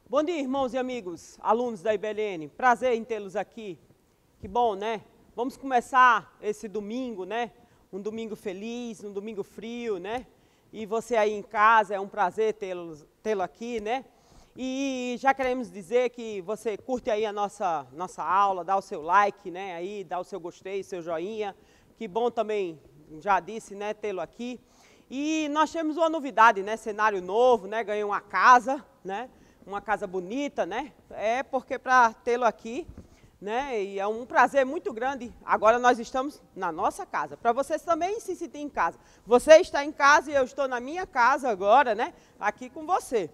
Bom dia, irmãos e amigos, alunos da IBLN. Prazer em tê-los aqui. Que bom, né? Vamos começar esse domingo, né? Um domingo feliz, um domingo frio, né? E você aí em casa, é um prazer tê-lo aqui, né? E já queremos dizer que você curte aí a nossa aula, dá o seu like, né? Aí, dá o seu gostei, seu joinha. Que bom também, já disse, né? Tê-lo aqui. E nós temos uma novidade, né? Cenário novo, né? Ganhei uma casa, né? Uma casa bonita, né? É porque para tê-lo aqui, né? E é um prazer muito grande. Agora nós estamos na nossa casa. Para vocês também se sentir em casa. Você está em casa e eu estou na minha casa agora, né? Aqui com você.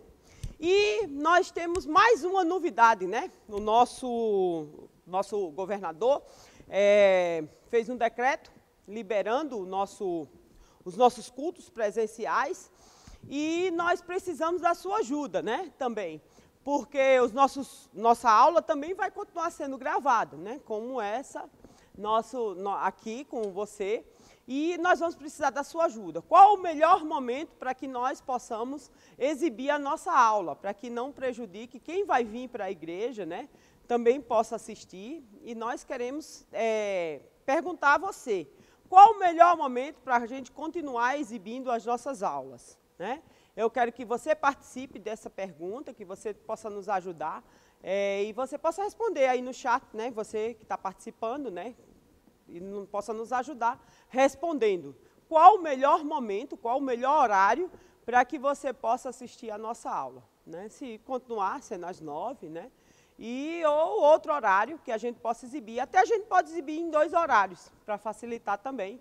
E nós temos mais uma novidade, né? O nosso governador fez um decreto liberando os nossos cultos presenciais. E nós precisamos da sua ajuda, né, também, porque nossa aula também vai continuar sendo gravada, né, como essa, aqui com você, e nós vamos precisar da sua ajuda. Qual o melhor momento para que nós possamos exibir a nossa aula, para que não prejudique quem vai vir para a igreja, né, também possa assistir, e nós queremos perguntar a você, qual o melhor momento para a gente continuar exibindo as nossas aulas? Né? Eu quero que você participe dessa pergunta, que você possa nos ajudar e você possa responder aí no chat, né? Você que está participando, né? E possa nos ajudar respondendo. Qual o melhor momento, qual o melhor horário para que você possa assistir a nossa aula? Né? Se continuar sendo às 9, né? Ou outro horário que a gente possa exibir. Até a gente pode exibir em 2 horários, para facilitar também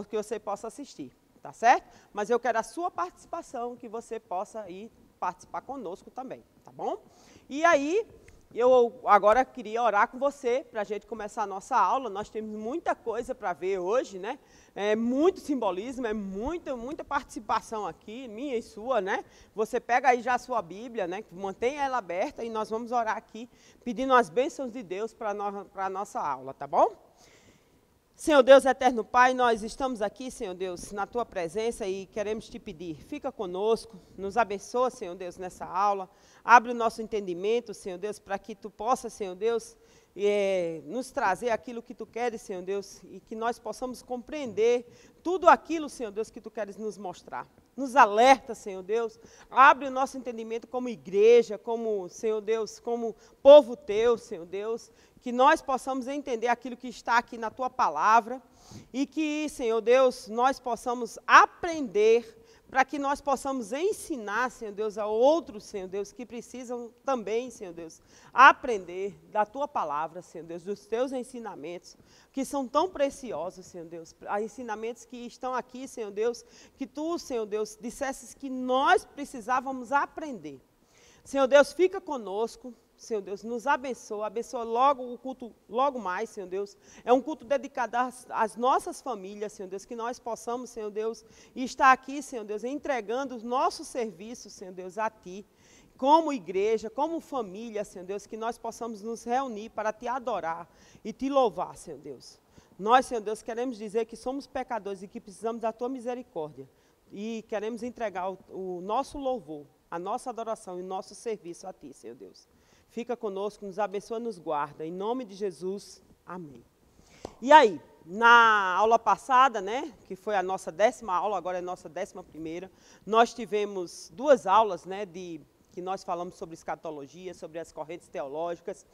que você possa assistir. Tá certo? Mas eu quero a sua participação, que você possa ir participar conosco também, tá bom? E aí, eu agora queria orar com você, para a gente começar a nossa aula. Nós temos muita coisa para ver hoje, né? É muito simbolismo, é muita participação aqui, minha e sua, né? Você pega aí já a sua Bíblia, né? Mantenha ela aberta e nós vamos orar aqui, pedindo as bênçãos de Deus para a nossa aula, tá bom? Senhor Deus, eterno Pai, nós estamos aqui, Senhor Deus, na Tua presença e queremos Te pedir, fica conosco, nos abençoa, Senhor Deus, nessa aula, abre o nosso entendimento, Senhor Deus, para que Tu possa, Senhor Deus, nos trazer aquilo que Tu queres, Senhor Deus, e que nós possamos compreender tudo aquilo, Senhor Deus, que Tu queres nos mostrar. Nos alerta, Senhor Deus, abre o nosso entendimento como igreja, como, Senhor Deus, como povo Teu, Senhor Deus, que nós possamos entender aquilo que está aqui na Tua palavra e que, Senhor Deus, nós possamos aprender para que nós possamos ensinar, Senhor Deus, a outros, Senhor Deus, que precisam também, Senhor Deus, aprender da Tua palavra, Senhor Deus, dos Teus ensinamentos, que são tão preciosos, Senhor Deus, ensinamentos que estão aqui, Senhor Deus, que Tu, Senhor Deus, dissesses que nós precisávamos aprender. Senhor Deus, fica conosco. Senhor Deus, nos abençoa logo o culto, logo mais, Senhor Deus. É um culto dedicado às nossas famílias, Senhor Deus, que nós possamos, Senhor Deus, estar aqui, Senhor Deus, entregando os nossos serviços, Senhor Deus, a Ti, como igreja, como família, Senhor Deus, que nós possamos nos reunir para Te adorar e Te louvar, Senhor Deus. Nós, Senhor Deus, queremos dizer que somos pecadores e que precisamos da Tua misericórdia. E queremos entregar o nosso louvor, a nossa adoração e o nosso serviço a Ti, Senhor Deus. Fica conosco, nos abençoa, nos guarda. Em nome de Jesus, amém. E aí, na aula passada, né, que foi a nossa 10ª aula, agora é a nossa 11ª, nós tivemos 2 aulas, né, que nós falamos sobre escatologia, sobre as correntes teológicas.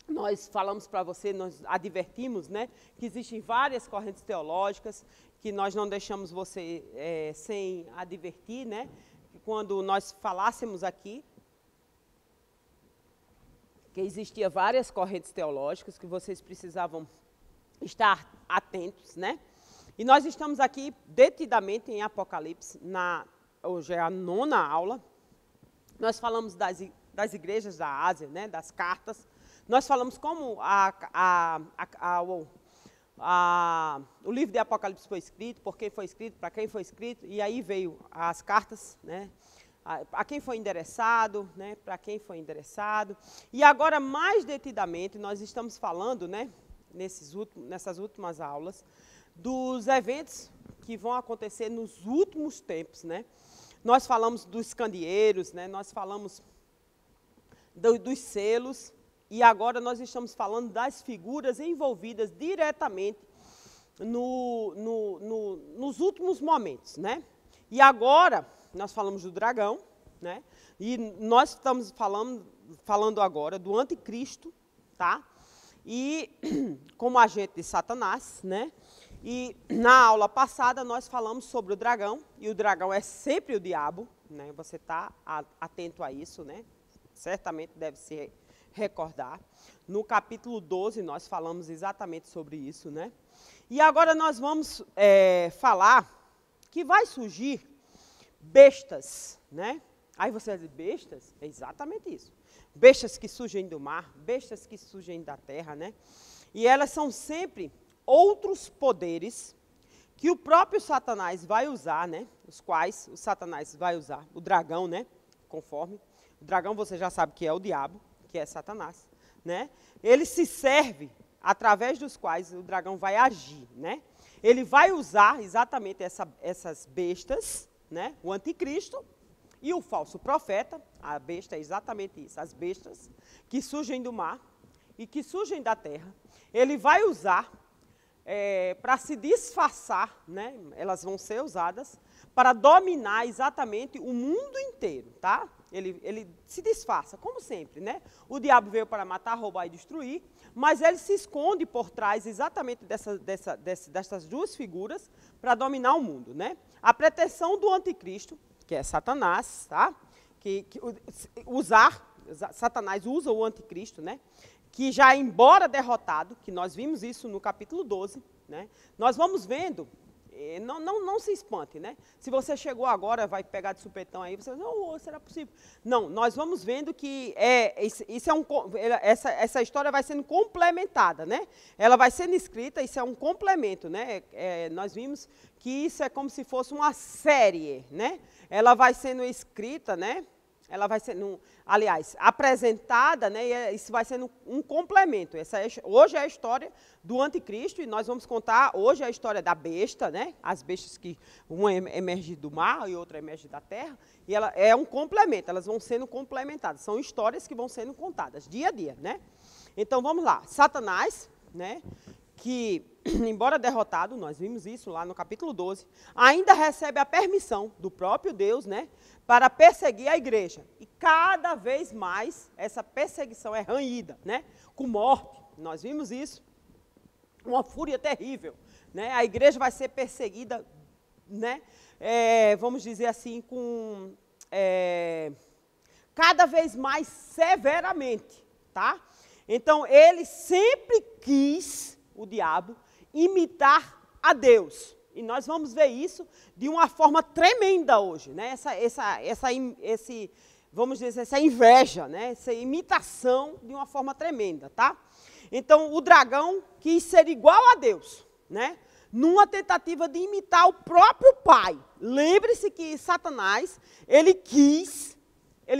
Nós falamos para você, nós advertimos, né, que existem várias correntes teológicas, que nós não deixamos você sem advertir, né, quando nós falássemos aqui, que existia várias correntes teológicas que vocês precisavam estar atentos, né? E nós estamos aqui detidamente em Apocalipse, hoje é a 9ª aula. Nós falamos das igrejas da Ásia, né? Das cartas. Nós falamos como o livro de Apocalipse foi escrito, por quem foi escrito, para quem foi escrito, e aí veio as cartas, né? A quem foi endereçado, né, para quem foi endereçado. E agora, mais detidamente, nós estamos falando, né, nessas últimas aulas, dos eventos que vão acontecer nos últimos tempos, né? nós falamos dos candeeiros, né? Nós falamos dos selos, e agora nós estamos falando das figuras envolvidas diretamente nos últimos momentos, né? E agora, nós falamos do dragão, né? E nós estamos falando agora do anticristo, tá? E como agente de Satanás, né? E na aula passada nós falamos sobre o dragão, e o dragão é sempre o diabo, né? Você está atento a isso, né? Certamente deve se recordar. No capítulo 12 nós falamos exatamente sobre isso, né? E agora nós vamos falar que vai surgir bestas, né? Aí você vai dizer, bestas? É exatamente isso. Bestas que surgem do mar, bestas que surgem da terra, né? E elas são sempre outros poderes que o próprio Satanás vai usar, né? Os quais o Satanás vai usar. O dragão, né? Conforme. O dragão você já sabe que é o diabo, que é Satanás, né? Ele se serve através dos quais o dragão vai agir, né? Ele vai usar exatamente essas bestas, né? O anticristo e o falso profeta. A besta é exatamente isso, as bestas que surgem do mar e que surgem da terra. Ele vai usar para se disfarçar, né? Elas vão ser usadas para dominar exatamente o mundo inteiro, tá? Ele se disfarça, como sempre, né? O diabo veio para matar, roubar e destruir, mas ele se esconde por trás exatamente dessas duas figuras para dominar o mundo, né? A pretensão do anticristo, que é Satanás, tá? Satanás usa o anticristo, né? Que já embora derrotado, que nós vimos isso no capítulo 12, né? Nós vamos vendo, não se espante, né? Se você chegou agora, vai pegar de supetão aí, você vai dizer, não, será possível? Não, nós vamos vendo que essa história vai sendo complementada, né? Ela vai sendo escrita, isso é um complemento, né? Nós vimos que isso é como se fosse uma série, né? Ela vai sendo escrita, né? Ela vai sendo, aliás, apresentada, né? E isso vai sendo um complemento. Hoje é a história do anticristo, e nós vamos contar hoje a história da besta, né? As bestas que uma emerge do mar e outra emerge da terra, e ela é um complemento, elas vão sendo complementadas. São histórias que vão sendo contadas dia a dia, né? Então vamos lá. Satanás, né? Que, embora derrotado, nós vimos isso lá no capítulo 12, ainda recebe a permissão do próprio Deus, né, para perseguir a igreja. E cada vez mais essa perseguição é ranhida, né, com morte. Nós vimos isso, uma fúria terrível, né, a igreja vai ser perseguida, né, vamos dizer assim, com cada vez mais severamente, tá? Então, ele sempre quis, o diabo, imitar a Deus. E nós vamos ver isso de uma forma tremenda hoje, né? Vamos dizer, essa inveja, né? Essa imitação de uma forma tremenda, tá? Então, o dragão quis ser igual a Deus, né? Numa tentativa de imitar o próprio pai. Lembre-se que Satanás, ele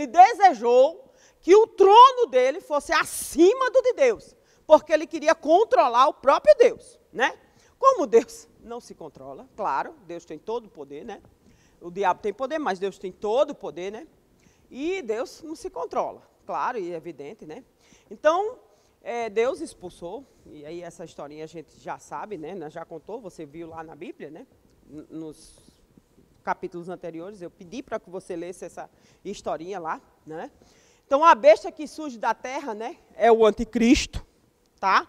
desejou que o trono dele fosse acima do de Deus, porque ele queria controlar o próprio Deus, né? Como Deus não se controla, claro, Deus tem todo o poder, né? O diabo tem poder, mas Deus tem todo o poder, né? E Deus não se controla, claro e evidente, né? Então, Deus expulsou, e aí essa historinha a gente já sabe, né? Já contou, você viu lá na Bíblia, né? Nos capítulos anteriores, eu pedi para que você lesse essa historinha lá, né? Então, a besta que surge da terra, né? É o anticristo, tá?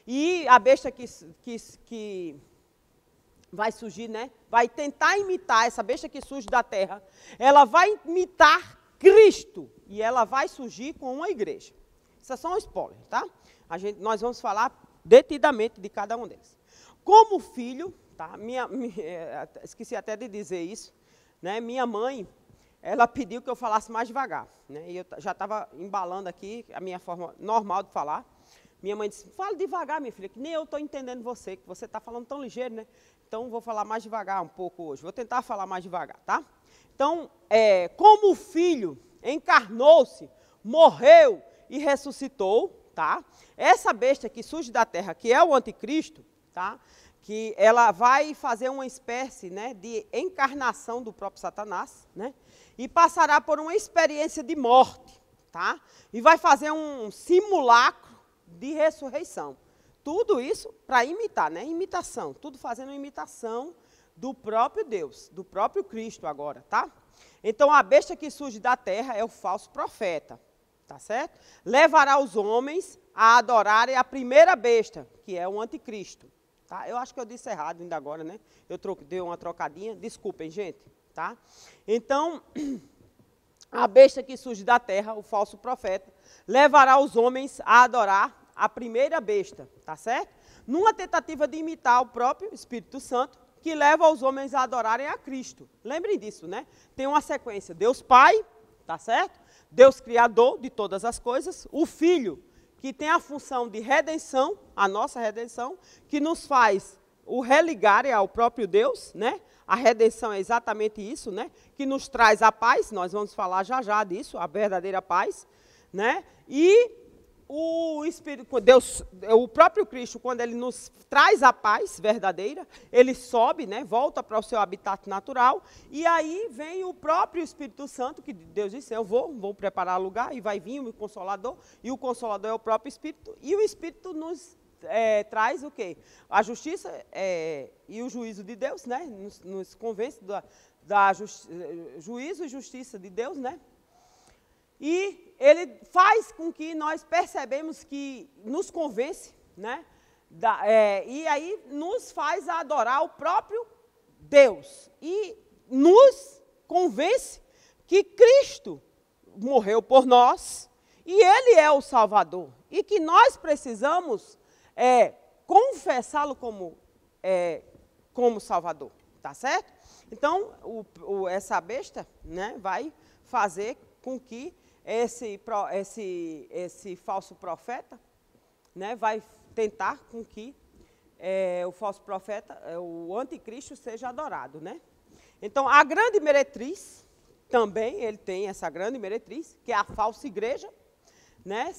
E a besta que vai surgir, né? Vai tentar imitar, essa besta que surge da terra, ela vai imitar Cristo. E ela vai surgir com uma igreja. Isso é só um spoiler, tá? Nós vamos falar detidamente de cada um deles. Como filho, tá? Esqueci até de dizer isso, né? Minha mãe, ela pediu que eu falasse mais devagar, né? E eu já estava embalando aqui a minha forma normal de falar. Minha mãe disse, fala devagar, minha filha, que nem eu estou entendendo você, que você está falando tão ligeiro, né? Então, vou falar mais devagar um pouco hoje. Vou tentar falar mais devagar, tá? Então, como o Filho encarnou-se, morreu e ressuscitou, tá? Essa besta que surge da terra, que é o anticristo, tá? que ela vai fazer uma espécie, né, de encarnação do próprio Satanás, né, e passará por uma experiência de morte, tá? E vai fazer um simulacro de ressurreição. Tudo isso para imitar, né? Imitação, tudo fazendo imitação do próprio Deus, do próprio Cristo agora, tá? Então a besta que surge da terra é o falso profeta, tá certo? Levará os homens a adorarem a primeira besta, que é o anticristo. Tá? Eu acho que eu disse errado ainda agora, né? Eu dei uma trocadinha, desculpem, gente. Tá? Então, a besta que surge da terra, o falso profeta, levará os homens a adorar a primeira besta, tá certo? Numa tentativa de imitar o próprio Espírito Santo, que leva os homens a adorarem a Cristo. Lembrem disso, né? Tem uma sequência, Deus Pai, tá certo? Deus Criador de todas as coisas, o Filho, que tem a função de redenção, a nossa redenção, que nos faz o religar ao próprio Deus, né? A redenção é exatamente isso, né? Que nos traz a paz, nós vamos falar já já disso, a verdadeira paz, né? E o Espírito, Deus, o próprio Cristo, quando ele nos traz a paz verdadeira, ele sobe, né, volta para o seu habitat natural, e aí vem o próprio Espírito Santo, que Deus disse, eu vou preparar lugar, e vai vir o Consolador, e o Consolador é o próprio Espírito, e o Espírito nos traz o quê? A justiça e o juízo de Deus, né, nos convence juízo e justiça de Deus, né? E ele faz com que nós percebemos que nos convence, né? E aí nos faz adorar o próprio Deus. E nos convence que Cristo morreu por nós e Ele é o Salvador. E que nós precisamos confessá-lo como Salvador. Tá certo? Então, essa besta, né, vai fazer com que esse falso profeta, né, vai tentar com que o falso profeta, o anticristo, seja adorado, né? Então, a grande meretriz, também ele tem essa grande meretriz, que é a falsa igreja, né,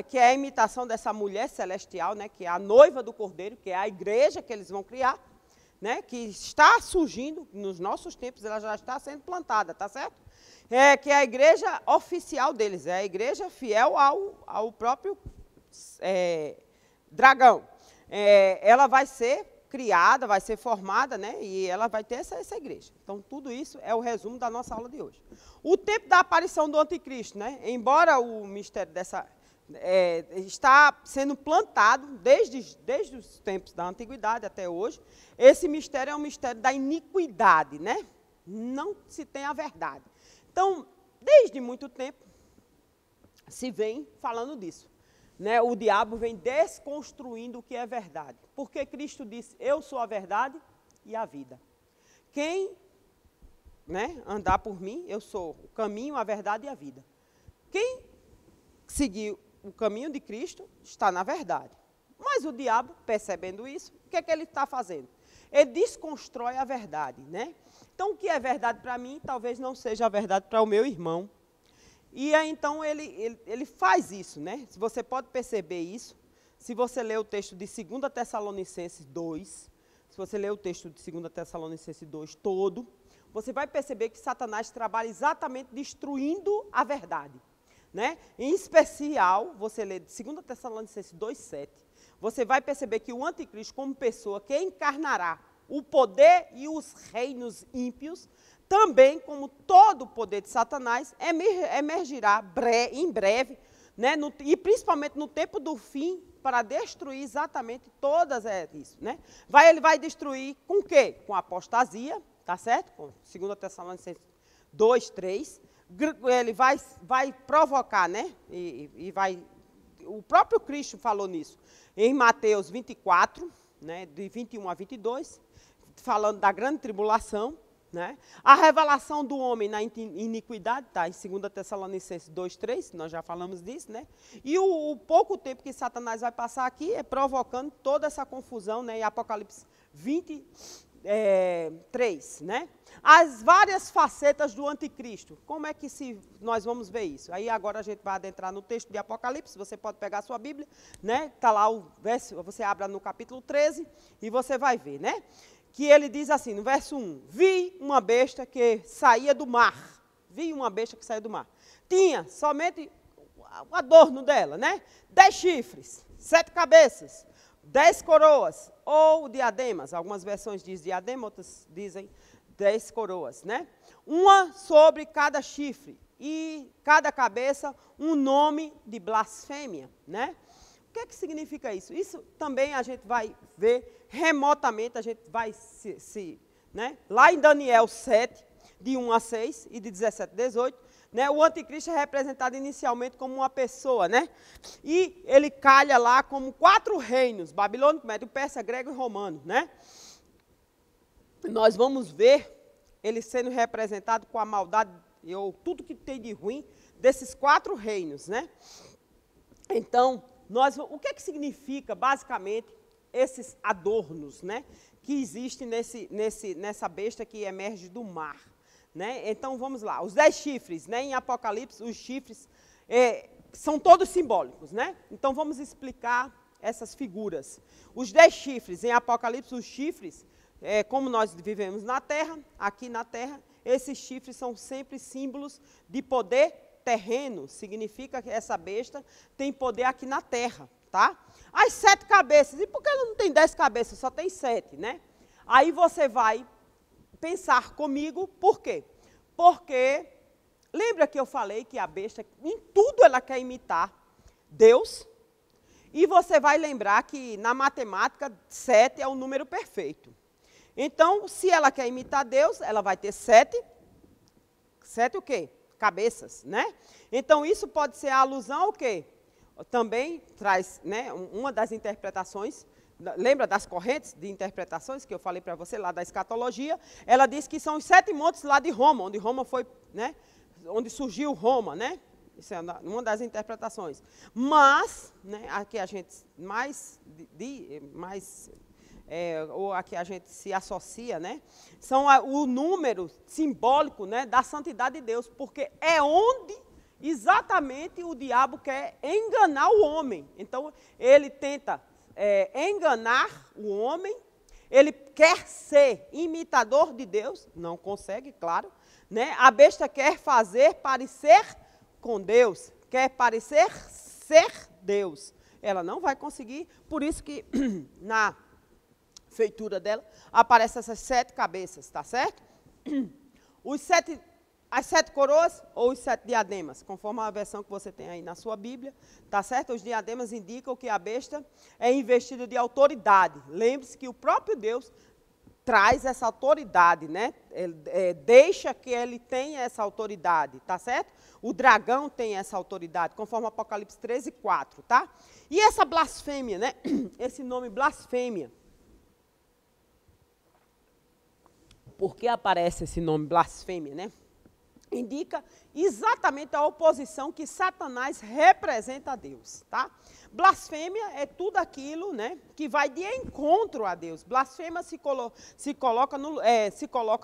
que é a imitação dessa mulher celestial, né, que é a noiva do Cordeiro, que é a igreja que eles vão criar, né, que está surgindo nos nossos tempos, ela já está sendo plantada, tá certo? Que é a igreja oficial deles, é a igreja fiel ao próprio dragão. Ela vai ser criada, vai ser formada, né, e ela vai ter essa igreja. Então, tudo isso é o resumo da nossa aula de hoje. O tempo da aparição do anticristo, né, embora o mistério está sendo plantado desde os tempos da antiguidade até hoje, esse mistério é um mistério da iniquidade, né? Não se tem a verdade. Então, desde muito tempo, se vem falando disso. Né? O diabo vem desconstruindo o que é verdade. Porque Cristo disse, eu sou a verdade e a vida. Quem, né, andar por mim, eu sou o caminho, a verdade e a vida. Quem seguir o caminho de Cristo está na verdade. Mas o diabo, percebendo isso, o que é que ele está fazendo? Ele desconstrói a verdade, né? Então, o que é verdade para mim, talvez não seja a verdade para o meu irmão. E aí, então, ele faz isso, né? Você pode perceber isso, se você ler o texto de 2 Tessalonicenses 2, se você ler o texto de 2 Tessalonicenses 2 todo, você vai perceber que Satanás trabalha exatamente destruindo a verdade, né? Em especial, você lê 2 Tessalonicenses 2:7, você vai perceber que o anticristo, como pessoa que encarnará o poder e os reinos ímpios, também, como todo o poder de Satanás, emergirá em breve, né, e principalmente no tempo do fim, para destruir exatamente todas isso. Né? Ele vai destruir com o quê? Com a apostasia, tá certo? Com 2 Tessalonicenses 2:3. Ele vai provocar, né? O próprio Cristo falou nisso, em Mateus 24, né, de 21 a 22, falando da grande tribulação, né? A revelação do homem na iniquidade, está em 2 Tessalonicenses 2:3, nós já falamos disso, né? E o pouco tempo que Satanás vai passar aqui é provocando toda essa confusão, né? Em Apocalipse 20, 3, né? As várias facetas do anticristo. Como é que nós vamos ver isso? Aí agora a gente vai adentrar no texto de Apocalipse, você pode pegar a sua Bíblia, né? Está lá o verso, você abre no capítulo 13 e você vai ver, né? Que ele diz assim, no verso 1, vi uma besta que saía do mar. Vi uma besta que saía do mar. Tinha somente o adorno dela, né? 10 chifres, 7 cabeças, 10 coroas, ou diademas. Algumas versões dizem diadema, outras dizem 10 coroas, né? Uma sobre cada chifre e cada cabeça um nome de blasfêmia, né? O que é que significa isso? Isso também a gente vai ver remotamente, a gente vai né? Lá em Daniel 7, de 1 a 6 e de 17 a 18, né? O anticristo é representado inicialmente como uma pessoa, né? E ele calha lá como 4 reinos, babilônico, médio, persa, grego e romano, né? Nós vamos ver ele sendo representado com a maldade, ou tudo que tem de ruim, desses 4 reinos, né? Então, o que significa, basicamente, esses adornos, né? Que existem nessa besta que emerge do mar. Né? Então, vamos lá. Os 10 chifres, né? Em Apocalipse, os chifres são todos simbólicos. Né? Então, vamos explicar essas figuras. Os 10 chifres, em Apocalipse, os chifres, como nós vivemos na Terra, aqui na Terra, esses chifres são sempre símbolos de poder terreno. Significa que essa besta tem poder aqui na Terra. Tá? As 7 cabeças. E por que ela não tem 10 cabeças? Só tem 7, né? Aí você vai pensar comigo, por quê? Porque, lembra que eu falei que a besta, em tudo ela quer imitar Deus? E você vai lembrar que na matemática, 7 é o número perfeito. Então, se ela quer imitar Deus, ela vai ter 7 o quê? Cabeças, né? Então, isso pode ser a alusão ao quê? Também traz, né, uma das interpretações. Lembra das correntes de interpretações que eu falei para você lá da escatologia? Ela diz que são os 7 montes lá de Roma, onde Roma foi, né? Onde surgiu Roma, né? Isso é uma das interpretações. Mas, né, a que a gente ou a que a gente se associa, né? São o número simbólico, né, da santidade de Deus, porque é onde exatamente o diabo quer enganar o homem. Então, ele tenta enganar o homem, ele quer ser imitador de Deus, não consegue, claro, né? A besta quer fazer parecer com Deus, quer parecer ser Deus. Ela não vai conseguir, por isso que na feitura dela aparecem essas 7 cabeças, tá certo? As 7 coroas ou os 7 diademas, conforme a versão que você tem aí na sua Bíblia, tá certo? Os diademas indicam que a besta é investida de autoridade. Lembre-se que o próprio Deus traz essa autoridade, né? Deixa que ele tenha essa autoridade, tá certo? O dragão tem essa autoridade, conforme Apocalipse 13, 4, tá? E essa blasfêmia, né? Esse nome blasfêmia. Por que aparece esse nome blasfêmia, né? Indica exatamente a oposição que Satanás representa a Deus, tá? Blasfêmia é tudo aquilo, né, que vai de encontro a Deus. Blasfêmia se coloca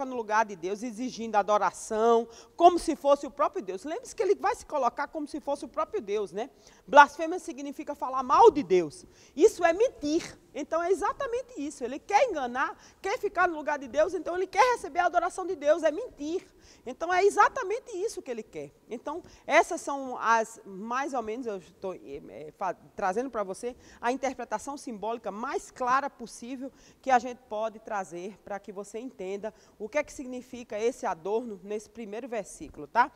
no lugar de Deus, exigindo adoração, como se fosse o próprio Deus. Lembre-se que ele vai se colocar como se fosse o próprio Deus, né? Blasfêmia significa falar mal de Deus. Isso é mentir. Então é exatamente isso. Ele quer enganar, quer ficar no lugar de Deus, então ele quer receber a adoração de Deus, é mentir. Então é exatamente isso que ele quer. Então essas são as, mais ou menos, eu estou trazendo para você a interpretação simbólica mais clara possível que a gente pode trazer para que você entenda o que é que significa esse adorno nesse primeiro versículo, tá?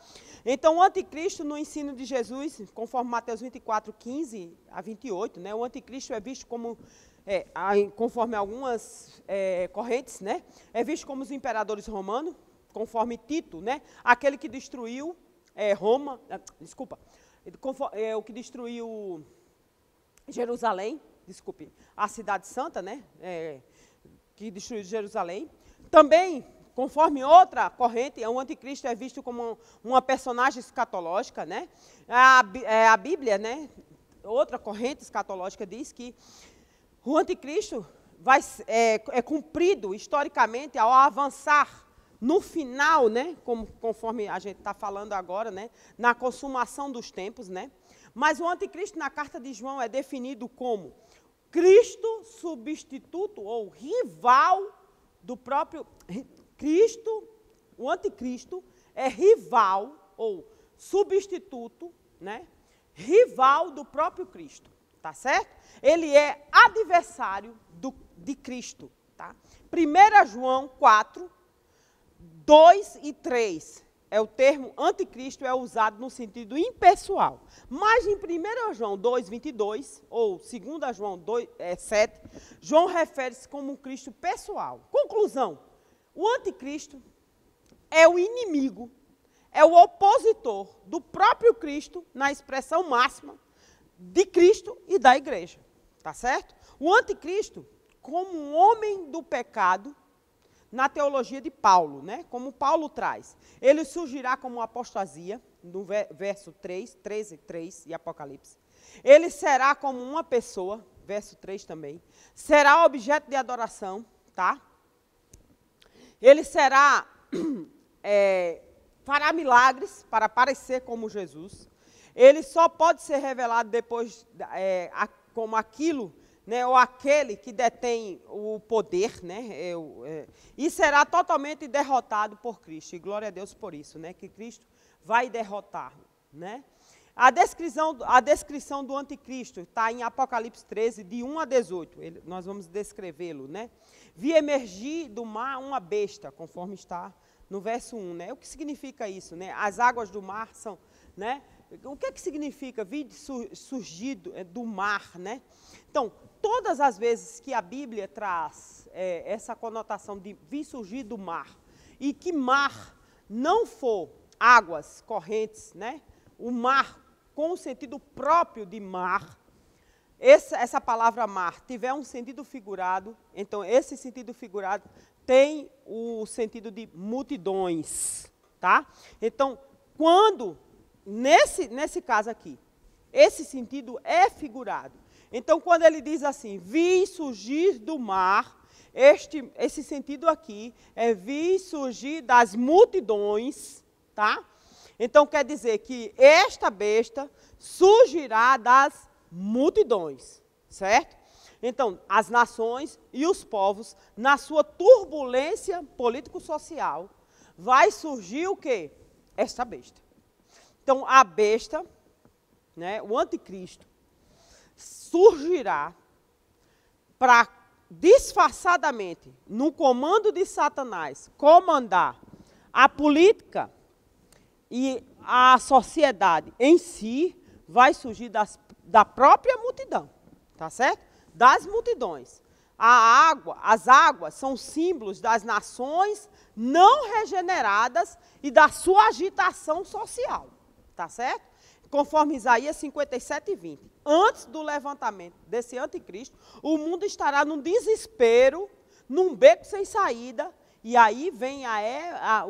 Então o anticristo no ensino de Jesus, conforme Mateus 24, 15 a 28, né? O anticristo é visto como, conforme algumas correntes, né? É visto como os imperadores romanos, conforme Tito, né? Aquele que destruiu Roma, o que destruiu Jerusalém, a cidade santa, né? Que destruiu Jerusalém. Também, conforme outra corrente, o anticristo é visto como uma personagem escatológica, né? A Bíblia, né? Outra corrente escatológica diz que o anticristo é cumprido historicamente ao avançar no final, né, conforme a gente está falando agora, né, na consumação dos tempos, né? Mas o anticristo na carta de João é definido como Cristo substituto ou rival do próprio Cristo. O anticristo é rival ou substituto, né, rival do próprio Cristo, tá certo? Ele é adversário de Cristo, tá? 1 João 4, 2 e 3, o termo anticristo é usado no sentido impessoal. Mas em 1 João 2, 22, ou 2 João 2, 7, João refere-se como um Cristo pessoal. Conclusão, o anticristo é o inimigo, é o opositor do próprio Cristo, na expressão máxima, de Cristo e da igreja, tá certo? O anticristo, como um homem do pecado, na teologia de Paulo, né? Como Paulo traz, ele surgirá como apostasia, no verso 3, 13, 3 e Apocalipse. Ele será como uma pessoa, verso 3 também, será objeto de adoração, tá? Ele será, fará milagres para parecer como Jesus. Ele só pode ser revelado depois como aquilo, né, ou aquele que detém o poder, né, e será totalmente derrotado por Cristo. E glória a Deus por isso, né, que Cristo vai derrotá-lo, né? A descrição do anticristo está em Apocalipse 13, de 1 a 18. Nós vamos descrevê-lo, né? Vi emergir do mar uma besta, conforme está no verso 1, né? O que significa isso, né? As águas do mar são, né? O que é que significa vir surgir do mar, né? Então, todas as vezes que a Bíblia traz essa conotação de vir surgir do mar, e que mar não for águas correntes, né? O mar com o sentido próprio de mar, essa palavra mar tiver um sentido figurado, então esse sentido figurado tem o sentido de multidões, tá? Então, quando, nesse caso aqui, esse sentido é figurado. Então, quando ele diz assim, vi surgir do mar, esse sentido aqui é vi surgir das multidões, tá? Então, quer dizer que esta besta surgirá das multidões, certo? Então, as nações e os povos, na sua turbulência político-social, vai surgir o quê? Esta besta. Então, a besta, né, o anticristo, surgirá para, disfarçadamente, no comando de Satanás, comandar a política e a sociedade em si, vai surgir da própria multidão, tá certo? Das multidões. As águas são símbolos das nações não regeneradas e da sua agitação social, tá certo? Conforme Isaías 57, 20. Antes do levantamento desse anticristo, o mundo estará num desespero, num beco sem saída, e aí vem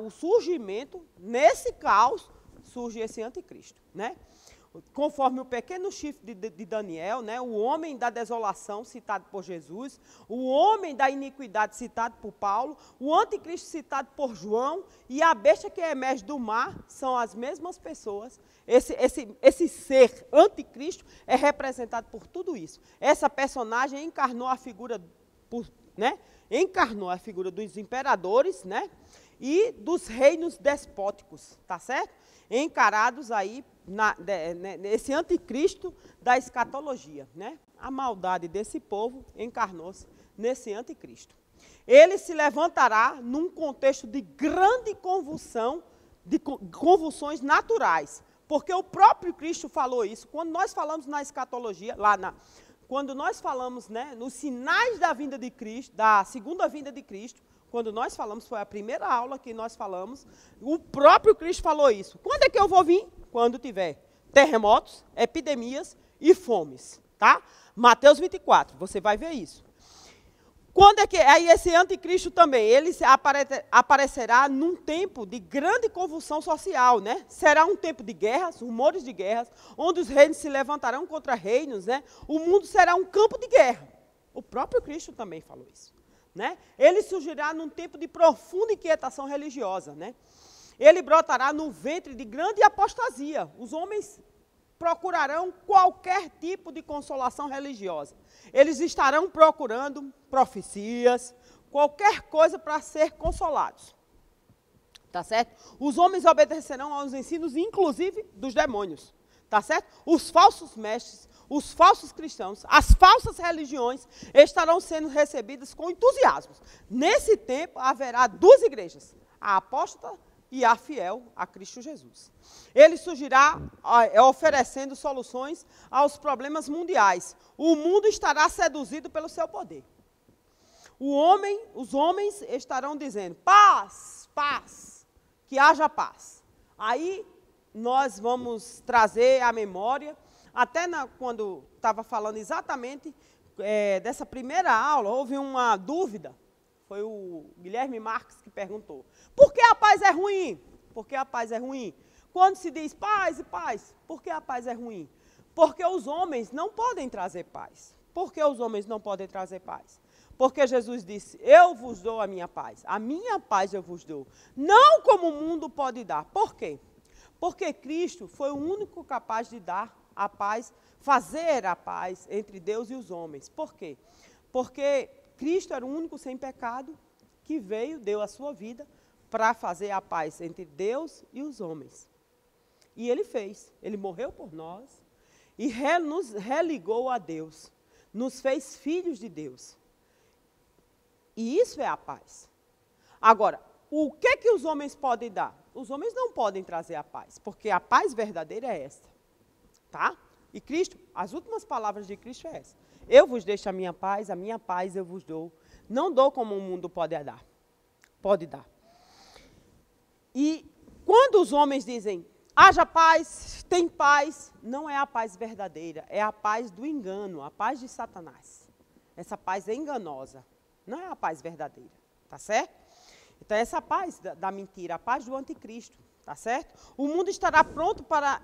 o surgimento, nesse caos, surge esse anticristo, né? Conforme o pequeno chifre de Daniel, né, o homem da desolação citado por Jesus, o homem da iniquidade citado por Paulo, o anticristo citado por João e a besta que emerge do mar são as mesmas pessoas. Esse ser anticristo é representado por tudo isso. Essa personagem encarnou a figura, encarnou a figura dos imperadores, né, e dos reinos despóticos, tá certo? Encarados aí nesse anticristo da escatologia, né? A maldade desse povo encarnou-se nesse anticristo. Ele se levantará num contexto de grande convulsão, de convulsões naturais, porque o próprio Cristo falou isso. Quando nós falamos na escatologia, quando nós falamos, né, nos sinais da vinda de Cristo, da segunda vinda de Cristo, quando nós falamos, foi a primeira aula que nós falamos, o próprio Cristo falou isso. Quando é que eu vou vir? Quando tiver terremotos, epidemias e fomes, tá? Mateus 24, você vai ver isso. Quando é que, aí esse anticristo também, ele aparecerá num tempo de grande convulsão social, né? Será um tempo de guerras, rumores de guerras, onde os reinos se levantarão contra reinos, né? O mundo será um campo de guerra. O próprio Cristo também falou isso. Né? Ele surgirá num tempo de profunda inquietação religiosa. Né? Ele brotará no ventre de grande apostasia. Os homens procurarão qualquer tipo de consolação religiosa. Eles estarão procurando profecias, qualquer coisa para ser consolados. Tá certo? Os homens obedecerão aos ensinos, inclusive, dos demônios. Tá certo? Os falsos mestres, os falsos cristãos, as falsas religiões estarão sendo recebidas com entusiasmo. Nesse tempo haverá duas igrejas, a apóstata e a fiel a Cristo Jesus. Ele surgirá oferecendo soluções aos problemas mundiais. O mundo estará seduzido pelo seu poder. Os homens estarão dizendo, paz, paz, que haja paz. Aí nós vamos trazer à memória, até quando estava falando exatamente dessa primeira aula, houve uma dúvida. Foi o Guilherme Marques que perguntou. Por que a paz é ruim? Por que a paz é ruim? Quando se diz paz e paz, por que a paz é ruim? Porque os homens não podem trazer paz. Por que os homens não podem trazer paz? Porque Jesus disse, eu vos dou a minha paz eu vos dou. Não como o mundo pode dar. Por quê? Porque Cristo foi o único capaz de dar a paz, fazer a paz entre Deus e os homens. Por quê? Porque Cristo era o único sem pecado que veio, deu a sua vida para fazer a paz entre Deus e os homens. E ele fez. Ele morreu por nós e nos religou a Deus. Nos fez filhos de Deus. E isso é a paz. Agora, o que os homens podem dar? Os homens não podem trazer a paz, porque a paz verdadeira é esta. Tá? E Cristo, as últimas palavras de Cristo é essa. Eu vos deixo a minha paz eu vos dou. Não dou como o mundo pode dar. Pode dar. E quando os homens dizem, haja paz, tem paz, não é a paz verdadeira, é a paz do engano, a paz de Satanás. Essa paz é enganosa, não é a paz verdadeira, tá certo? Então, essa paz da mentira, a paz do anticristo, tá certo? O mundo estará pronto para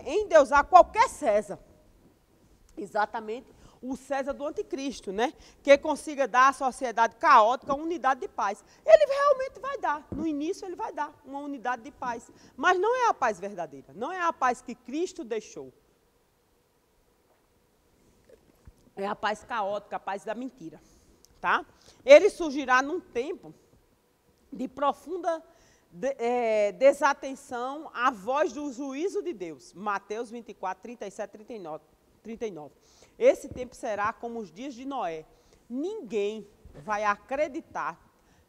endeusar qualquer César. Exatamente o César do anticristo, né? Que consiga dar à sociedade caótica uma unidade de paz. Ele realmente vai dar, no início ele vai dar uma unidade de paz. Mas não é a paz verdadeira, não é a paz que Cristo deixou. É a paz caótica, a paz da mentira, tá? Ele surgirá num tempo de profunda desatenção à voz do juízo de Deus. Mateus 24, 37, 39. Esse tempo será como os dias de Noé. Ninguém vai acreditar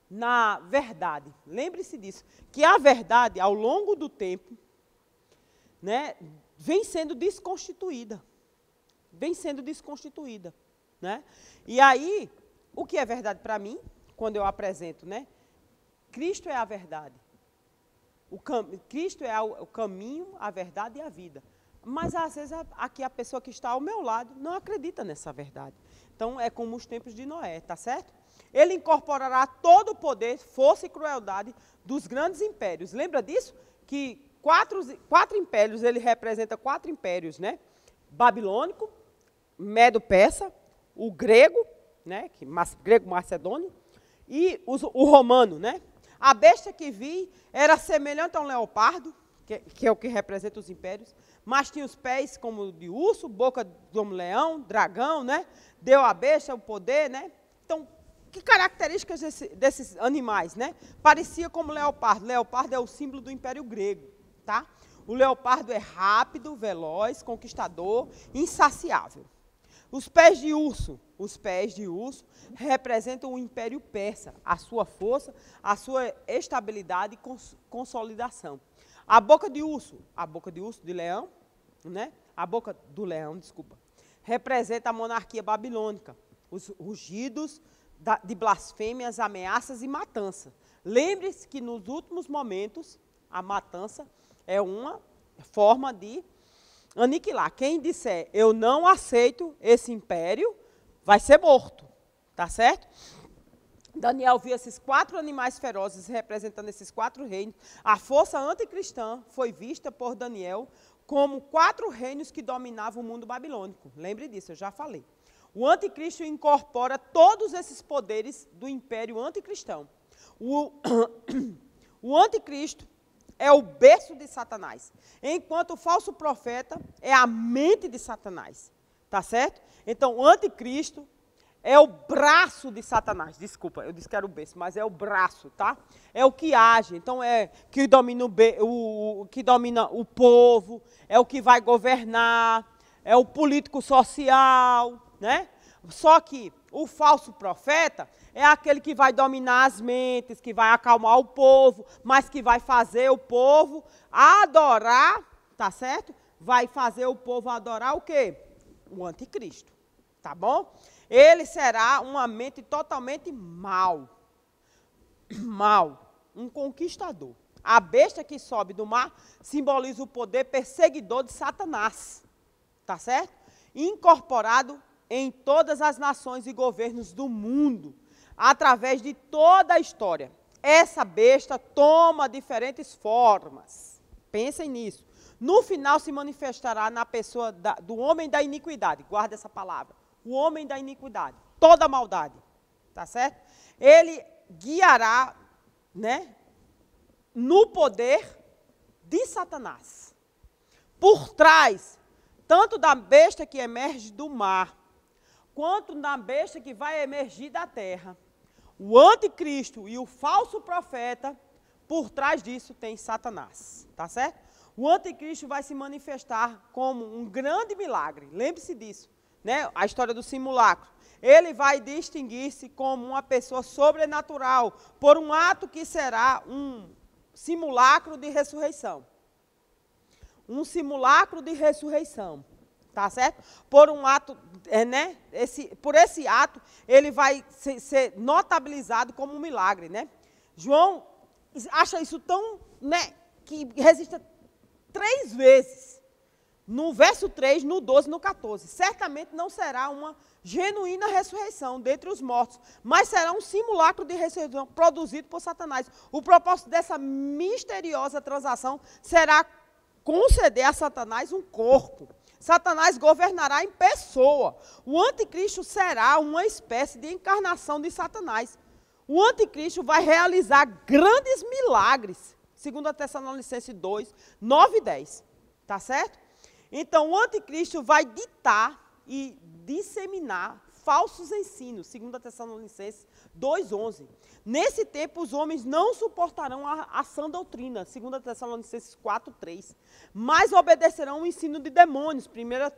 na verdade. Lembre-se disso, que a verdade, ao longo do tempo, né, vem sendo desconstituída. Né? E aí, o que é verdade para mim, quando eu apresento, né? Cristo é a verdade. Cristo é o caminho, a verdade e a vida. Mas, às vezes, aqui a pessoa que está ao meu lado não acredita nessa verdade. Então, é como os tempos de Noé, tá certo? Ele incorporará todo o poder, força e crueldade dos grandes impérios. Lembra disso? Que quatro impérios, ele representa 4 impérios, né? Babilônico, Medo-Persa, o grego, né? Grego-macedônio, e o romano, né? A besta que vi era semelhante a um leopardo, que é o que representa os impérios, mas tinha os pés como de urso, boca de um leão, dragão, né? Deu à besta o poder, né? Então, que características desses animais, né? Parecia como leopardo. Leopardo é o símbolo do Império Grego, tá? O leopardo é rápido, veloz, conquistador, insaciável. Os pés de urso representam o Império Persa, a sua força, a sua estabilidade e consolidação. A boca de urso de leão, né? A boca do leão, desculpa, representa a monarquia babilônica, os rugidos de blasfêmias, ameaças e matança. Lembre-se que nos últimos momentos, a matança é uma forma de aniquilar. Quem disser, eu não aceito esse império, vai ser morto, tá certo? Daniel viu esses 4 animais ferozes representando esses 4 reinos. A força anticristã foi vista por Daniel como 4 reinos que dominavam o mundo babilônico. Lembre disso, eu já falei. O anticristo incorpora todos esses poderes do império anticristão. O anticristo é o berço de Satanás, enquanto o falso profeta é a mente de Satanás. Tá certo? Então, o anticristo é o braço de Satanás. Desculpa, eu disse que era o berço, mas é o braço, tá? É o que age. Então, é que domina que domina o povo, é o que vai governar, é o político social, né? Só que o falso profeta é aquele que vai dominar as mentes, que vai acalmar o povo, mas que vai fazer o povo adorar, tá certo? Vai fazer o povo adorar o quê? O anticristo, tá bom? Ele será uma mente totalmente mal, um conquistador. A besta que sobe do mar simboliza o poder perseguidor de Satanás, tá certo? Incorporado em todas as nações e governos do mundo, através de toda a história. Essa besta toma diferentes formas. Pensem nisso. No final se manifestará na pessoa do homem da iniquidade. Guarda essa palavra. O homem da iniquidade. Toda maldade. Tá certo? Ele guiará, né, no poder de Satanás. Por trás, tanto da besta que emerge do mar, quanto na besta que vai emergir da terra. O anticristo e o falso profeta, por trás disso tem Satanás, tá certo? O anticristo vai se manifestar como um grande milagre, lembre-se disso, né? A história do simulacro. Ele vai distinguir-se como uma pessoa sobrenatural, por um ato que será um simulacro de ressurreição. Um simulacro de ressurreição. Tá certo? Por um ato, né? Por esse ato, ele vai ser notabilizado como um milagre, né? João acha isso tão, né, que resiste 3 vezes. No verso 3, no 12, no 14. Certamente não será uma genuína ressurreição dentre os mortos, mas será um simulacro de ressurreição produzido por Satanás. O propósito dessa misteriosa transação será conceder a Satanás um corpo. Satanás governará em pessoa. O anticristo será uma espécie de encarnação de Satanás. O anticristo vai realizar grandes milagres, segundo a Tessalonicenses 2, 9 e 10. Tá certo? Então, o anticristo vai ditar e disseminar falsos ensinos, segundo a Tessalonicenses 2:11. Nesse tempo, os homens não suportarão a sã doutrina, segundo a Tessalonicenses 4:3, mas obedecerão o ensino de demônios, 1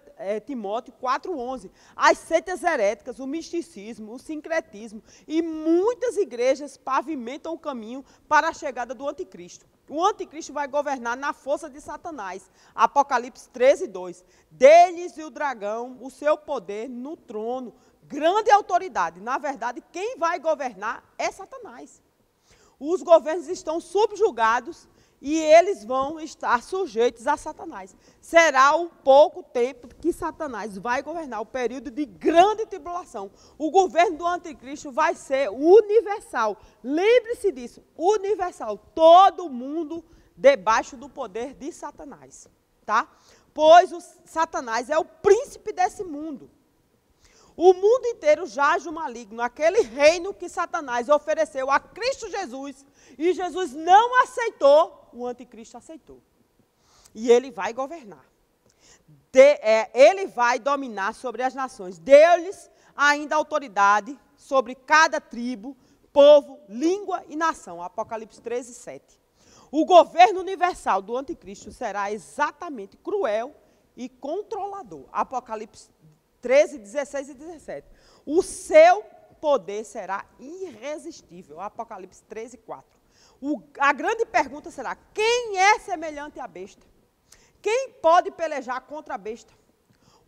Timóteo 4:11. As seitas heréticas, o misticismo, o sincretismo e muitas igrejas pavimentam o caminho para a chegada do anticristo. O anticristo vai governar na força de Satanás. Apocalipse 13:2. Deles e o dragão, o seu poder no trono, grande autoridade. Na verdade, quem vai governar é Satanás. Os governos estão subjugados e eles vão estar sujeitos a Satanás. Será o pouco tempo que Satanás vai governar, o período de grande tribulação. O governo do anticristo vai ser universal. Lembre-se disso, universal. Todo mundo debaixo do poder de Satanás, tá? Pois o Satanás é o príncipe desse mundo. O mundo inteiro jaz o maligno, aquele reino que Satanás ofereceu a Cristo Jesus, e Jesus não aceitou, o anticristo aceitou. E ele vai governar. Ele vai dominar sobre as nações. Deu-lhes ainda autoridade sobre cada tribo, povo, língua e nação. Apocalipse 13:7. O governo universal do anticristo será exatamente cruel e controlador. Apocalipse 13, 16 e 17. O seu poder será irresistível. Apocalipse 13, 4. A grande pergunta será: quem é semelhante à besta? Quem pode pelejar contra a besta?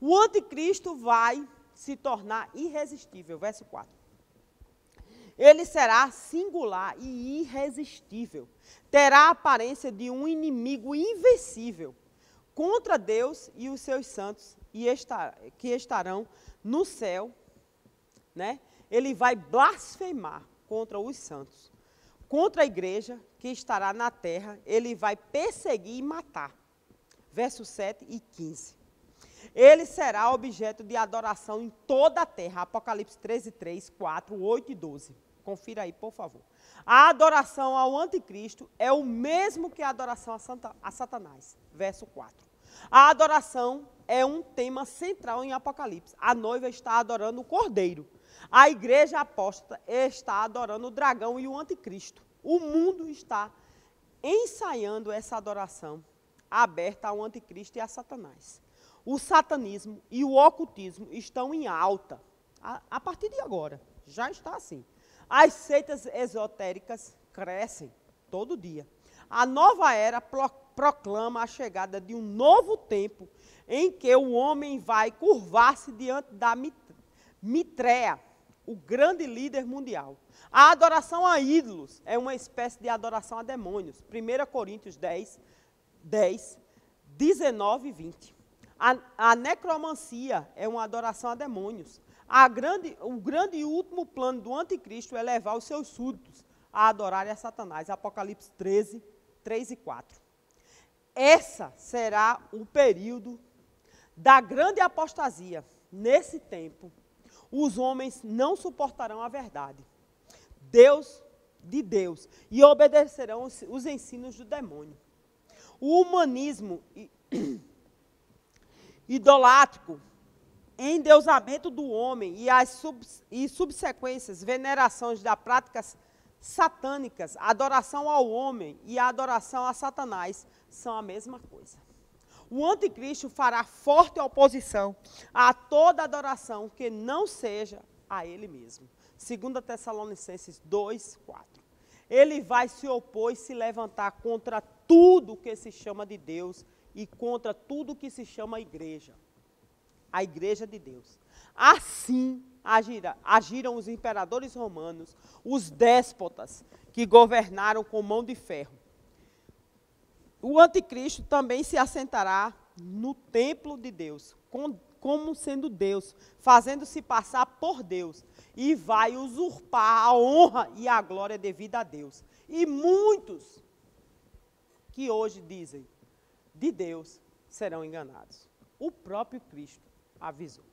O anticristo vai se tornar irresistível. Verso 4. Ele será singular e irresistível. Terá a aparência de um inimigo invencível contra Deus e os seus santos que estarão no céu, né? Ele vai blasfemar contra os santos. Contra a igreja que estará na terra, ele vai perseguir e matar. Versos 7 e 15. Ele será objeto de adoração em toda a terra. Apocalipse 13, 3, 4, 8 e 12. Confira aí, por favor. A adoração ao anticristo é o mesmo que a adoração a Satanás. Verso 4. A adoração é um tema central em Apocalipse. A noiva está adorando o cordeiro. A igreja apóstata está adorando o dragão e o anticristo. O mundo está ensaiando essa adoração aberta ao anticristo e a Satanás. O satanismo e o ocultismo estão em alta. A partir de agora, já está assim. As seitas esotéricas crescem todo dia. A nova era proclama a chegada de um novo tempo em que o homem vai curvar-se diante da Mitreia, o grande líder mundial. A adoração a ídolos é uma espécie de adoração a demônios. 1 Coríntios 10, 19 e 20. A necromancia é uma adoração a demônios. O grande e último plano do anticristo é levar os seus súditos a adorarem a Satanás. Apocalipse 13, 3 e 4. Essa será o período da grande apostasia. Nesse tempo, os homens não suportarão a verdade de Deus e obedecerão os ensinos do demônio. O humanismo idolátrico, endeusamento do homem e subsequências venerações das práticas satânicas, adoração ao homem e a adoração a Satanás são a mesma coisa. O anticristo fará forte oposição a toda adoração que não seja a ele mesmo. 2 Tessalonicenses 2, 4. Ele vai se opor e se levantar contra tudo que se chama de Deus e contra tudo que se chama igreja. A igreja de Deus. Assim agiram os imperadores romanos, os déspotas que governaram com mão de ferro. O anticristo também se assentará no templo de Deus, como sendo Deus, fazendo-se passar por Deus, e vai usurpar a honra e a glória devida a Deus. E muitos que hoje dizem de Deus serão enganados. O próprio Cristo avisou.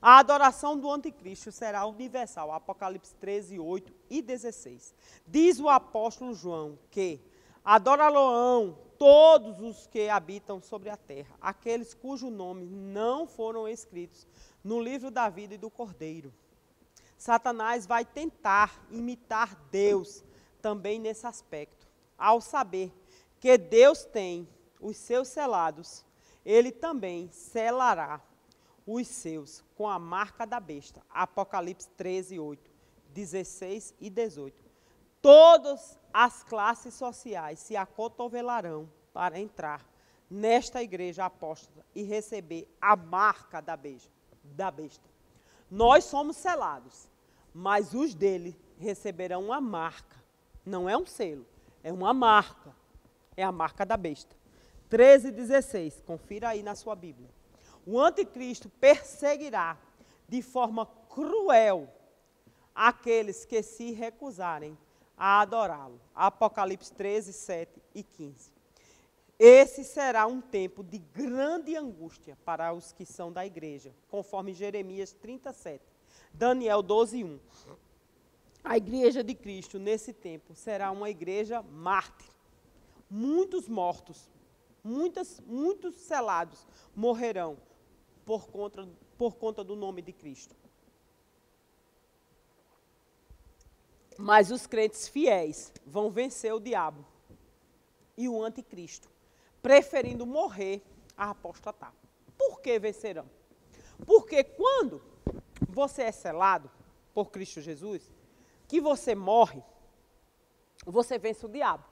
A adoração do anticristo será universal. Apocalipse 13, 8 e 16. Diz o apóstolo João que adorá-lo-ão todos os que habitam sobre a terra, aqueles cujo nome não foram escritos no livro da vida e do Cordeiro. Satanás vai tentar imitar Deus também nesse aspecto. Ao saber que Deus tem os seus selados, ele também selará os seus com a marca da besta. Apocalipse 13, 8, 16 e 18. Todas as classes sociais se acotovelarão para entrar nesta igreja apóstata e receber a marca da besta. Nós somos selados, mas os dele receberão uma marca. Não é um selo, é uma marca. É a marca da besta. 13, 16, confira aí na sua Bíblia. O anticristo perseguirá de forma cruel aqueles que se recusarem a adorá-lo. Apocalipse 13, 7 e 15. Esse será um tempo de grande angústia para os que são da igreja, conforme Jeremias 37, Daniel 12, 1. A igreja de Cristo, nesse tempo, será uma igreja mártir. Muitos mortos, muitos selados morrerão por conta do nome de Cristo. Mas os crentes fiéis vão vencer o diabo e o anticristo, preferindo morrer a apostatar. Por que vencerão? Porque quando você é selado por Cristo Jesus, que você morre, você vence o diabo.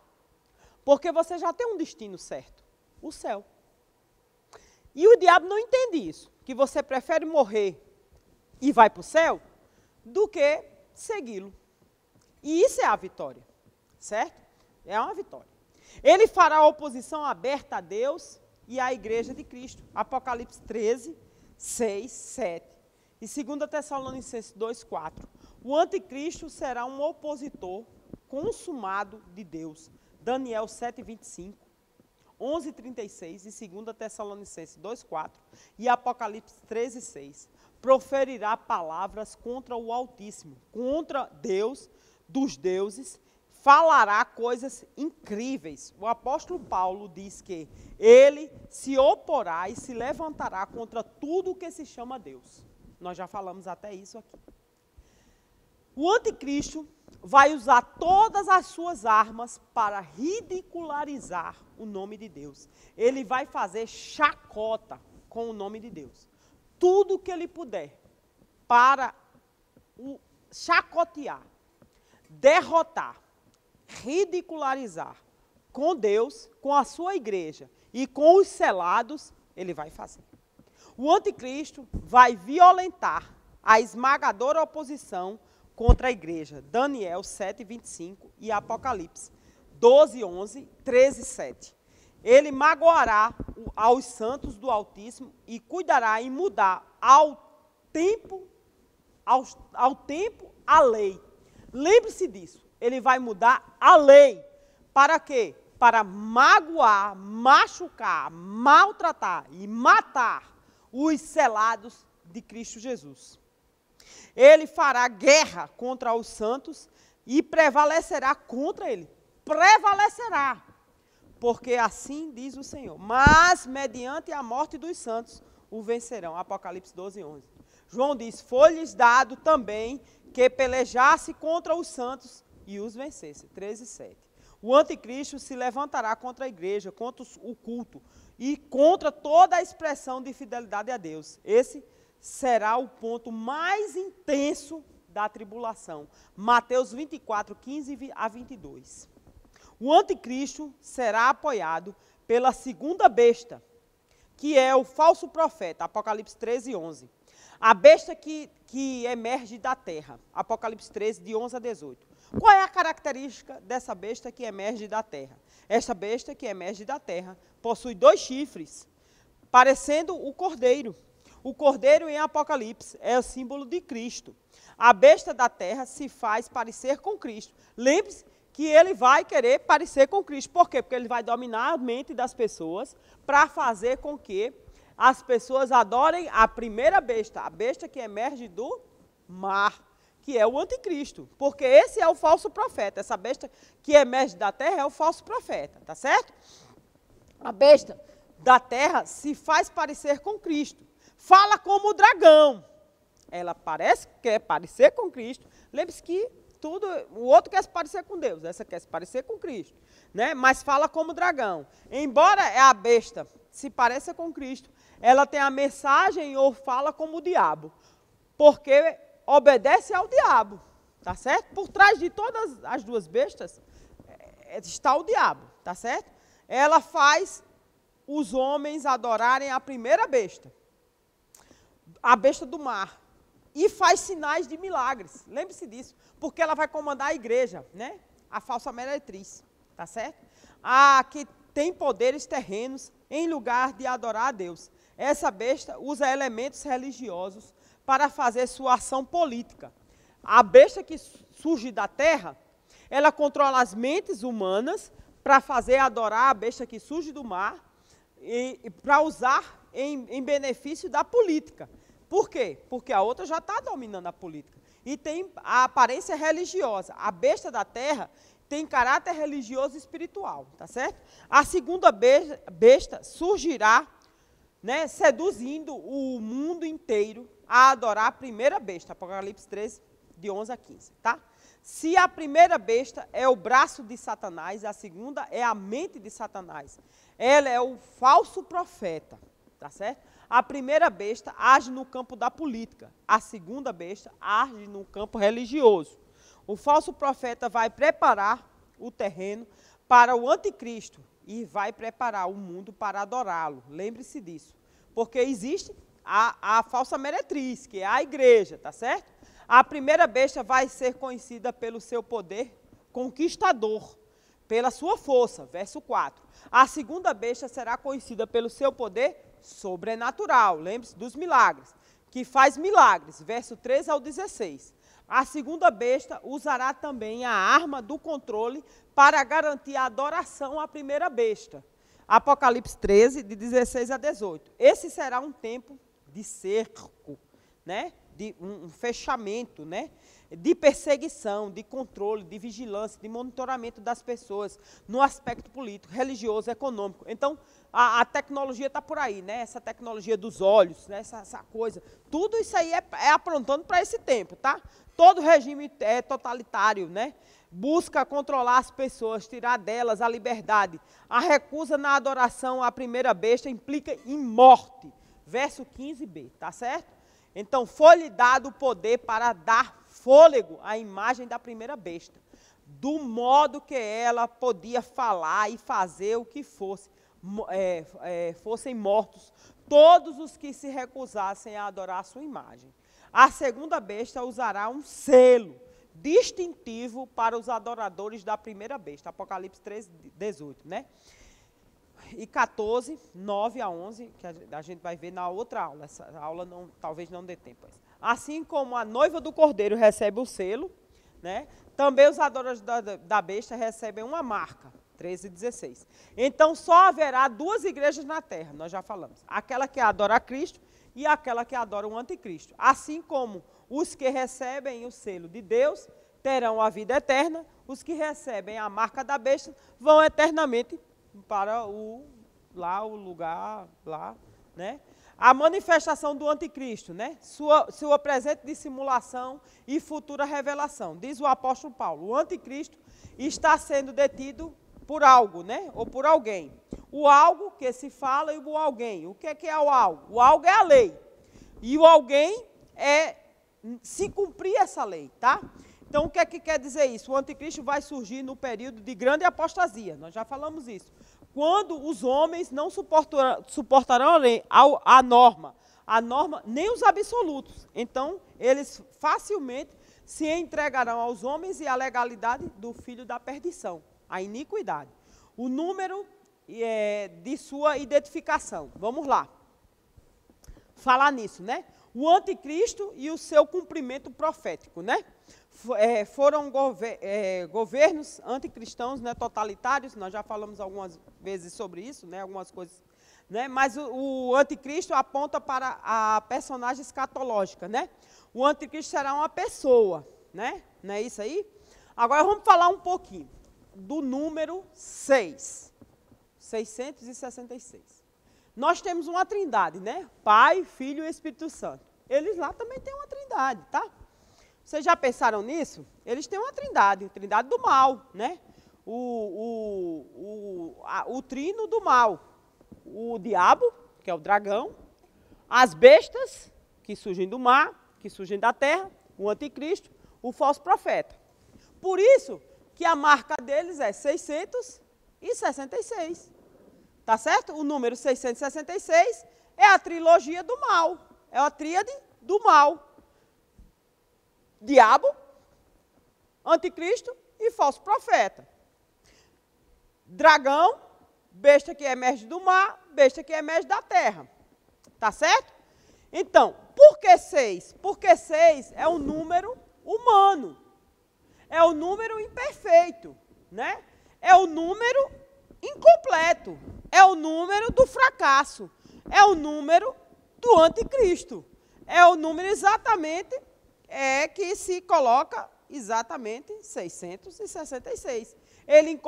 Porque você já tem um destino certo, o céu. E o diabo não entende isso, que você prefere morrer e vai para o céu, do que segui-lo. E isso é a vitória, certo? É uma vitória. Ele fará oposição aberta a Deus e à igreja de Cristo. Apocalipse 13, 6, 7. E 2 Tessalonicenses 2, 4. O anticristo será um opositor consumado de Deus. Daniel 7, 25. 11:36 e 2 Tessalonicenses 2:4 e Apocalipse 13:6. Proferirá palavras contra o Altíssimo, contra Deus dos deuses, falará coisas incríveis. O apóstolo Paulo diz que ele se oporá e se levantará contra tudo que se chama Deus. Nós já falamos até isso aqui. O anticristo vai usar todas as suas armas para ridicularizar o nome de Deus. Ele vai fazer chacota com o nome de Deus. Tudo que ele puder para o chacotear, derrotar, ridicularizar com Deus, com a sua igreja e com os selados, ele vai fazer. O anticristo vai violentar a esmagadora oposição contra a igreja. Daniel 7:25 e Apocalipse 12:11, 13:7. Ele magoará aos santos do Altíssimo e cuidará em mudar ao tempo a lei. Lembre-se disso. Ele vai mudar a lei. Para quê? Para magoar, machucar, maltratar e matar os selados de Cristo Jesus. Ele fará guerra contra os santos e prevalecerá contra ele. Prevalecerá. Porque assim diz o Senhor. Mas mediante a morte dos santos o vencerão. Apocalipse 12:11. João diz, foi-lhes dado também que pelejasse contra os santos e os vencesse. 13:7. O anticristo se levantará contra a igreja, contra o culto e contra toda a expressão de fidelidade a Deus. Esse será o ponto mais intenso da tribulação. Mateus 24:15 a 22. O anticristo será apoiado pela segunda besta, que é o falso profeta, Apocalipse 13:11. A besta que emerge da terra, Apocalipse 13, de 11 a 18. Qual é a característica dessa besta que emerge da terra? Esta besta que emerge da terra possui 2 chifres, parecendo o cordeiro. O cordeiro em Apocalipse é o símbolo de Cristo. A besta da terra se faz parecer com Cristo. Lembre-se que ele vai querer parecer com Cristo. Por quê? Porque ele vai dominar a mente das pessoas para fazer com que as pessoas adorem a primeira besta, a besta que emerge do mar, que é o anticristo. Porque esse é o falso profeta. Essa besta que emerge da terra é o falso profeta, tá certo? A besta da terra se faz parecer com Cristo. Fala como o dragão. Ela quer parecer com Cristo. Lembre-se que o outro quer se parecer com Deus, essa quer se parecer com Cristo, né? Mas fala como dragão. Embora a besta se pareça com Cristo, ela tem a mensagem ou fala como o diabo, porque obedece ao diabo, tá certo? Por trás de todas as 2 bestas está o diabo, tá certo? Ela faz os homens adorarem a primeira besta, a besta do mar, e faz sinais de milagres. Lembre-se disso, porque ela vai comandar a igreja, né? A falsa meretriz, tá certo? A que tem poderes terrenos em lugar de adorar a Deus. Essa besta usa elementos religiosos para fazer sua ação política. A besta que surge da terra, ela controla as mentes humanas para fazer adorar a besta que surge do mar e para usar em benefício da política. Por quê? Porque a outra já está dominando a política. E tem a aparência religiosa. A besta da terra tem caráter religioso e espiritual, tá certo? A segunda besta surgirá, né, seduzindo o mundo inteiro a adorar a primeira besta. Apocalipse 13, de 11 a 15, tá? Se a primeira besta é o braço de Satanás, a segunda é a mente de Satanás. Ela é o falso profeta, tá certo? A primeira besta age no campo da política, a segunda besta age no campo religioso. O falso profeta vai preparar o terreno para o anticristo e vai preparar o mundo para adorá-lo. Lembre-se disso, porque existe a falsa meretriz, que é a igreja, tá certo? A primeira besta vai ser conhecida pelo seu poder conquistador, pela sua força, verso 4. A segunda besta será conhecida pelo seu poder sobrenatural, lembre-se dos milagres, que faz milagres, verso 13 ao 16. A segunda besta usará também a arma do controle para garantir a adoração à primeira besta. Apocalipse 13, de 16 a 18. Esse será um tempo de cerco, né? De um fechamento, né? De perseguição, de controle, de vigilância, de monitoramento das pessoas no aspecto político, religioso, econômico. Então, a tecnologia está por aí, né? Essa tecnologia dos olhos, né? essa coisa. Tudo isso aí é aprontando para esse tempo, tá? Todo regime é totalitário, né? Busca controlar as pessoas, tirar delas a liberdade. A recusa na adoração à primeira besta implica em morte. Verso 15b, tá certo? Então, foi-lhe dado o poder para dar fôlego à imagem da primeira besta, do modo que ela podia falar e fazer o que fosse, fossem mortos todos os que se recusassem a adorar a sua imagem. A segunda besta usará um selo distintivo para os adoradores da primeira besta. Apocalipse 13, 18, né? E 14, 9 a 11, que a gente vai ver na outra aula. Essa aula não, talvez não dê tempo. Assim como a noiva do cordeiro recebe o selo, né? Também os adoradores da besta recebem uma marca. 13 e 16. Então, só haverá duas igrejas na terra, nós já falamos. Aquela que adora a Cristo e aquela que adora o anticristo. Assim como os que recebem o selo de Deus terão a vida eterna, os que recebem a marca da besta vão eternamente para o lugar lá, né? A manifestação do anticristo, né? Sua presente dissimulação e futura revelação. Diz o apóstolo Paulo, o anticristo está sendo detido por algo, né? Ou por alguém. O algo que se fala e o alguém. O que é o algo? O algo é a lei. E o alguém é se cumprir essa lei, tá? Então, o que é que quer dizer isso? O anticristo vai surgir no período de grande apostasia. Nós já falamos isso. Quando os homens não suportarão a norma, nem os absolutos. Então, eles facilmente se entregarão aos homens e à legalidade do filho da perdição, a iniquidade. O número de sua identificação. Vamos lá. Falar nisso, né? O anticristo e o seu cumprimento profético, né? Foram governos anticristãos, né, totalitários, nós já falamos algumas vezes sobre isso, né, algumas coisas, né, mas o anticristo aponta para a personagem escatológica, né? O anticristo será uma pessoa, né? Não é isso aí? Agora vamos falar um pouquinho do número 6, 666. Nós temos uma trindade, né? Pai, Filho e Espírito Santo. Eles lá também têm uma trindade, tá? Vocês já pensaram nisso? Eles têm uma trindade do mal, né? O trino do mal. O diabo, que é o dragão, as bestas, que surgem do mar, que surgem da terra, o anticristo, o falso profeta. Por isso que a marca deles é 666. Tá certo? O número 666 é a trilogia do mal. É a tríade do mal. Diabo, anticristo e falso profeta. Dragão, besta que emerge do mar, besta que emerge da terra. Tá certo? Então, por que 6? Porque 6 é um número humano. É o número imperfeito, né? É o número incompleto. É o número do fracasso. É o número do anticristo. É o número exatamente que se coloca exatamente 666. Ele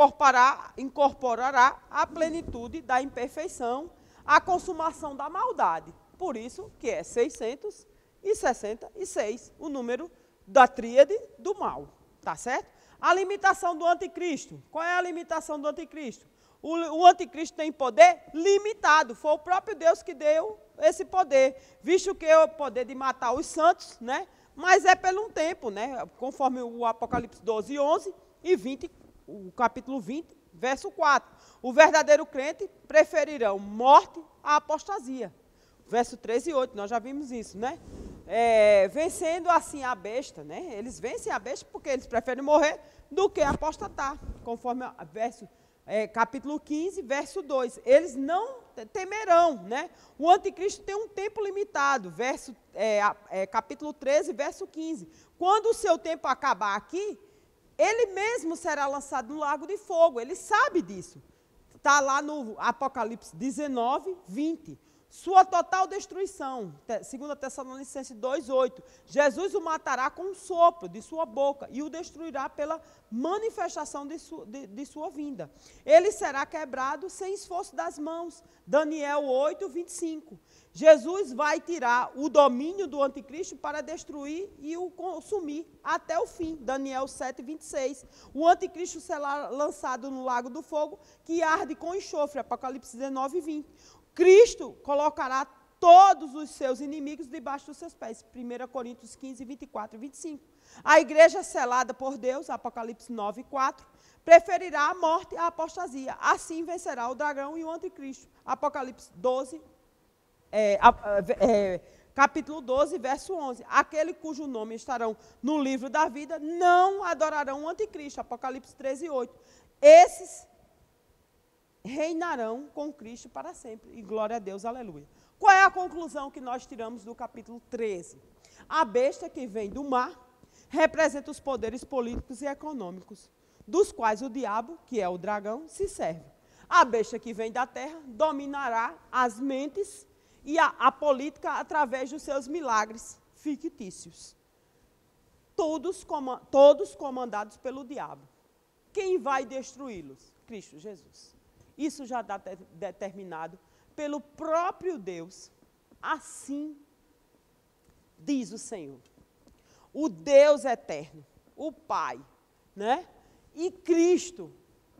incorporará a plenitude da imperfeição, a consumação da maldade. Por isso que é 666, o número da tríade do mal. Tá certo? A limitação do anticristo. Qual é a limitação do anticristo? O anticristo tem poder limitado. Foi o próprio Deus que deu esse poder. Visto que é o poder de matar os santos, né? Mas é pelo um tempo, né? Conforme o Apocalipse 12, 11 e 20, o capítulo 20, verso 4. O verdadeiro crente preferirão morte à apostasia. Verso 13 e 8, nós já vimos isso, né? Vencendo assim a besta, né? Eles vencem a besta porque eles preferem morrer do que apostatar, conforme capítulo 15, verso 2. Eles não temerão, né? O anticristo tem um tempo limitado, capítulo 13, verso 15. Quando o seu tempo acabar aqui, ele mesmo será lançado no lago de fogo, ele sabe disso. Está lá no Apocalipse 19, 20. Sua total destruição, 2 Tessalonicenses 2,8. Jesus o matará com um sopro de sua boca e o destruirá pela manifestação de sua vinda. Ele será quebrado sem esforço das mãos. Daniel 8, 25. Jesus vai tirar o domínio do anticristo para destruir e o consumir até o fim. Daniel 7, 26. O anticristo será lançado no lago do fogo que arde com enxofre. Apocalipse 19, 20. Cristo colocará todos os seus inimigos debaixo dos seus pés. 1 Coríntios 15, 24 e 25. A igreja selada por Deus, Apocalipse 9, 4, preferirá a morte à apostasia. Assim vencerá o dragão e o anticristo. Apocalipse 12, capítulo 12, verso 11. Aquele cujo nome estarão no livro da vida não adorarão o anticristo. Apocalipse 13, 8. Esses reinarão com Cristo para sempre. E glória a Deus, aleluia. Qual é a conclusão que nós tiramos do capítulo 13? A besta que vem do mar representa os poderes políticos e econômicos, dos quais o diabo, que é o dragão, se serve. A besta que vem da terra dominará as mentes e a política através dos seus milagres fictícios. Todos comandados pelo diabo. Quem vai destruí-los? Cristo Jesus. Isso já está determinado pelo próprio Deus. Assim diz o Senhor. O Deus eterno, o Pai, né? E Cristo,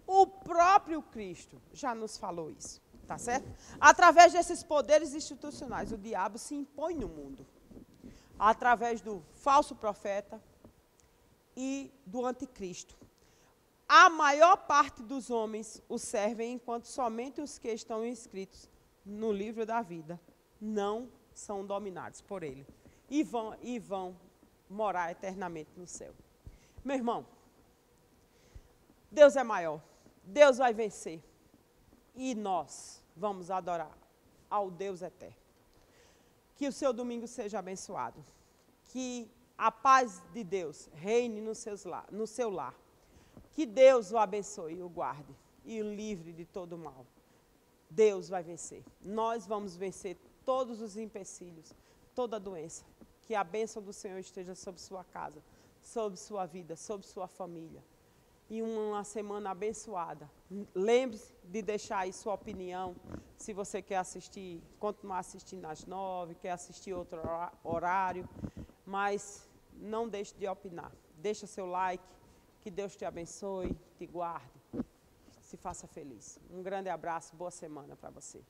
o próprio Cristo, já nos falou isso, tá certo? Através desses poderes institucionais, o diabo se impõe no mundo. Através do falso profeta e do anticristo. A maior parte dos homens o servem, enquanto somente os que estão inscritos no livro da vida não são dominados por ele. E vão morar eternamente no céu. Meu irmão, Deus é maior. Deus vai vencer. E nós vamos adorar ao Deus eterno. Que o seu domingo seja abençoado. Que a paz de Deus reine no seu lar. Que Deus o abençoe e o guarde e o livre de todo mal. Deus vai vencer. Nós vamos vencer todos os empecilhos, toda doença. Que a bênção do Senhor esteja sobre sua casa, sobre sua vida, sobre sua família. E uma semana abençoada. Lembre-se de deixar aí sua opinião. Se você quer assistir, continuar assistindo às 9, quer assistir outro horário. Mas não deixe de opinar. Deixa seu like. Que Deus te abençoe, te guarde, se faça feliz. Um grande abraço, boa semana para você.